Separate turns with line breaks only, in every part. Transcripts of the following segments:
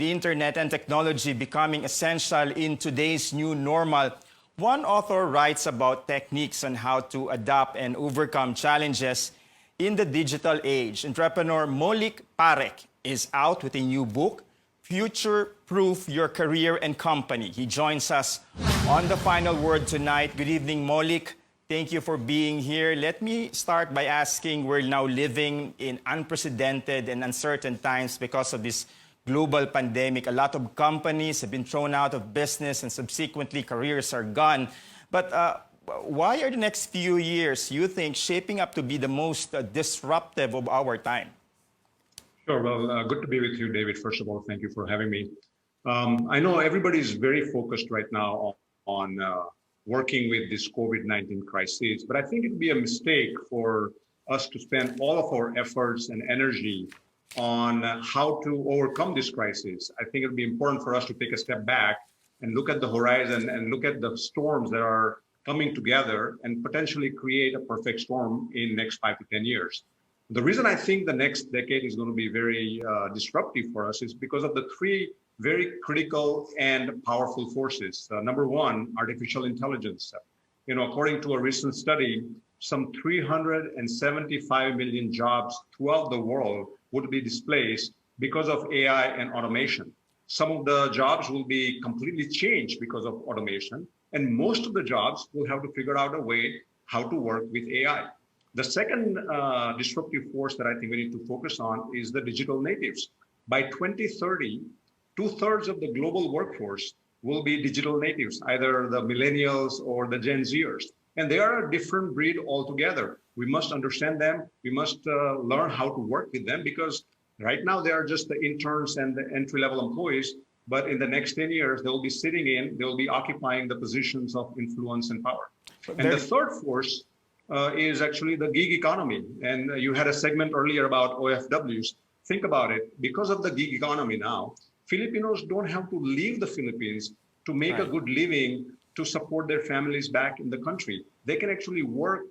With the internet and technology becoming essential in today's new normal, one author writes about techniques on how to adapt and overcome challenges in the digital age. Entrepreneur Maulik Parekh is out with a new book, Future-Proof Your Career and Company. He joins us on The Final Word tonight. Good evening, Maulik. Thank you for being here. Let me start by asking, we're now living in unprecedented and uncertain times because of this global pandemic. A lot of companies have been thrown out of business and subsequently careers are gone. But why are the next few years, you think, shaping up to be the most disruptive of our time?
Sure. Well, good to be with you, David. First of all, thank you for having me. I know everybody's very focused right now on working with this COVID-19 crisis, but I think it'd be a mistake for us to spend all of our efforts and energy on how to overcome this crisis. I think it'd be important for us to take a step back and look at the horizon and look at the storms that are coming together and potentially create a perfect storm in next 5 to 10 years. The reason I think the next decade is going to be very disruptive for us is because of the three very critical and powerful forces. Number one, artificial intelligence. According to a recent study, some 375 million jobs throughout the world would be displaced because of AI and automation. Some of the jobs will be completely changed because of automation, and most of the jobs will have to figure out a way how to work with AI. The second disruptive force that I think we need to focus on is the digital natives. By 2030, 2/3 of the global workforce will be digital natives, either the millennials or the Gen Zers. And they are a different breed altogether. We must understand them. We must learn how to work with them, because right now they are just the interns and the entry-level employees. But in the next 10 years, they'll be sitting in, they'll be occupying the positions of influence and power. And the third force is actually the gig economy. And you had a segment earlier about OFWs. Think about it. Because of the gig economy now, Filipinos don't have to leave the Philippines to make a good living to support their families back in the country. They can actually work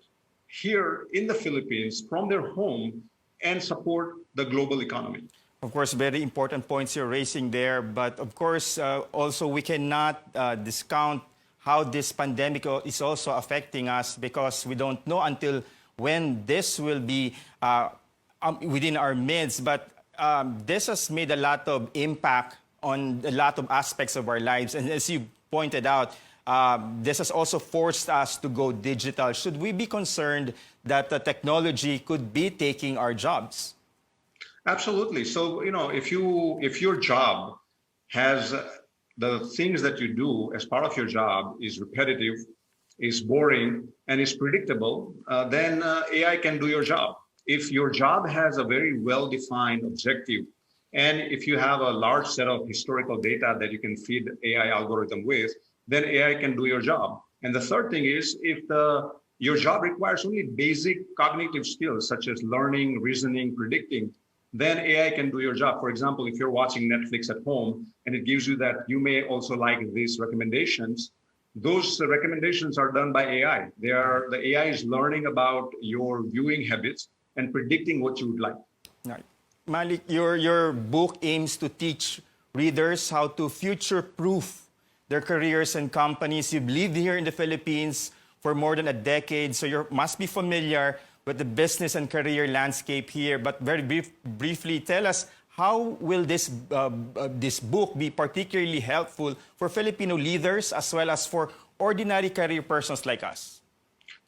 here in the Philippines from their home and support the global economy.
Of course, very important points you're raising there. But of course, also we cannot discount how this pandemic is also affecting us, because we don't know until when this will be within our midst. But this has made a lot of impact on a lot of aspects of our lives. And as you pointed out, this has also forced us to go digital. Should we be concerned that the technology could be taking our jobs?
Absolutely. So, if your job has the things that you do as part of your job is repetitive, is boring, and is predictable, then AI can do your job. If your job has a very well-defined objective, and if you have a large set of historical data that you can feed the AI algorithm with, then AI can do your job. And the third thing is, if your job requires only basic cognitive skills, such as learning, reasoning, predicting, then AI can do your job. For example, if you're watching Netflix at home and it gives you that you may also like these recommendations, those recommendations are done by AI. The AI is learning about your viewing habits and predicting what you would like.
Right. Maulik, your book aims to teach readers how to future-proof their careers and companies. You've lived here in the Philippines for more than a decade, so you must be familiar with the business and career landscape here. But very briefly, tell us, how will this book be particularly helpful for Filipino leaders as well as for ordinary career persons like us?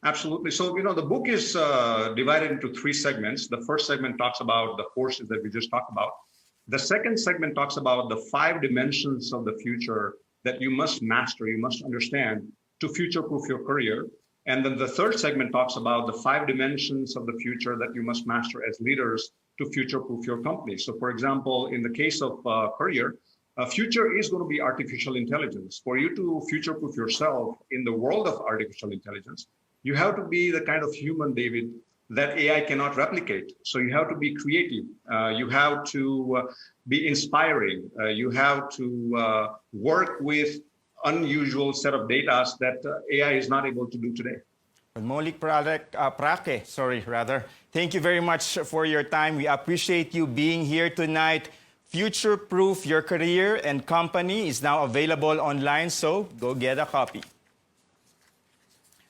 Absolutely. So, the book is divided into three segments. The first segment talks about the forces that we just talked about. The second segment talks about the 5 dimensions of the future that you must master, you must understand to future-proof your career. And then the third segment talks about the 5 dimensions of the future that you must master as leaders to future-proof your company. So, for example, in the case of career, future is going to be artificial intelligence. For you to future-proof yourself in the world of artificial intelligence, you have to be the kind of human, David, that AI cannot replicate. So you have to be creative. You have to be inspiring. You have to work with unusual set of data that AI is not able to do today.
Maulik Parekh, thank you very much for your time. We appreciate you being here tonight. Future-Proof Your Career and Company is now available online, so go get a copy.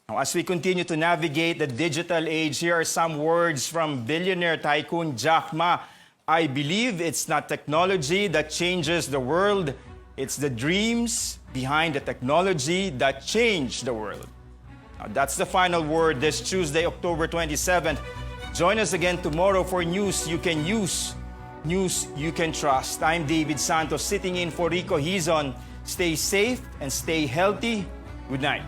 Now, as we continue to navigate the digital age, here are some words from billionaire tycoon Jack Ma. I believe it's not technology that changes the world, it's the dreams behind the technology that change the world. Now, that's the final word this Tuesday, October 27th. Join us again tomorrow for news you can use, news you can trust. I'm David Santos sitting in for Rico Hizon. Stay safe and stay healthy. Good night.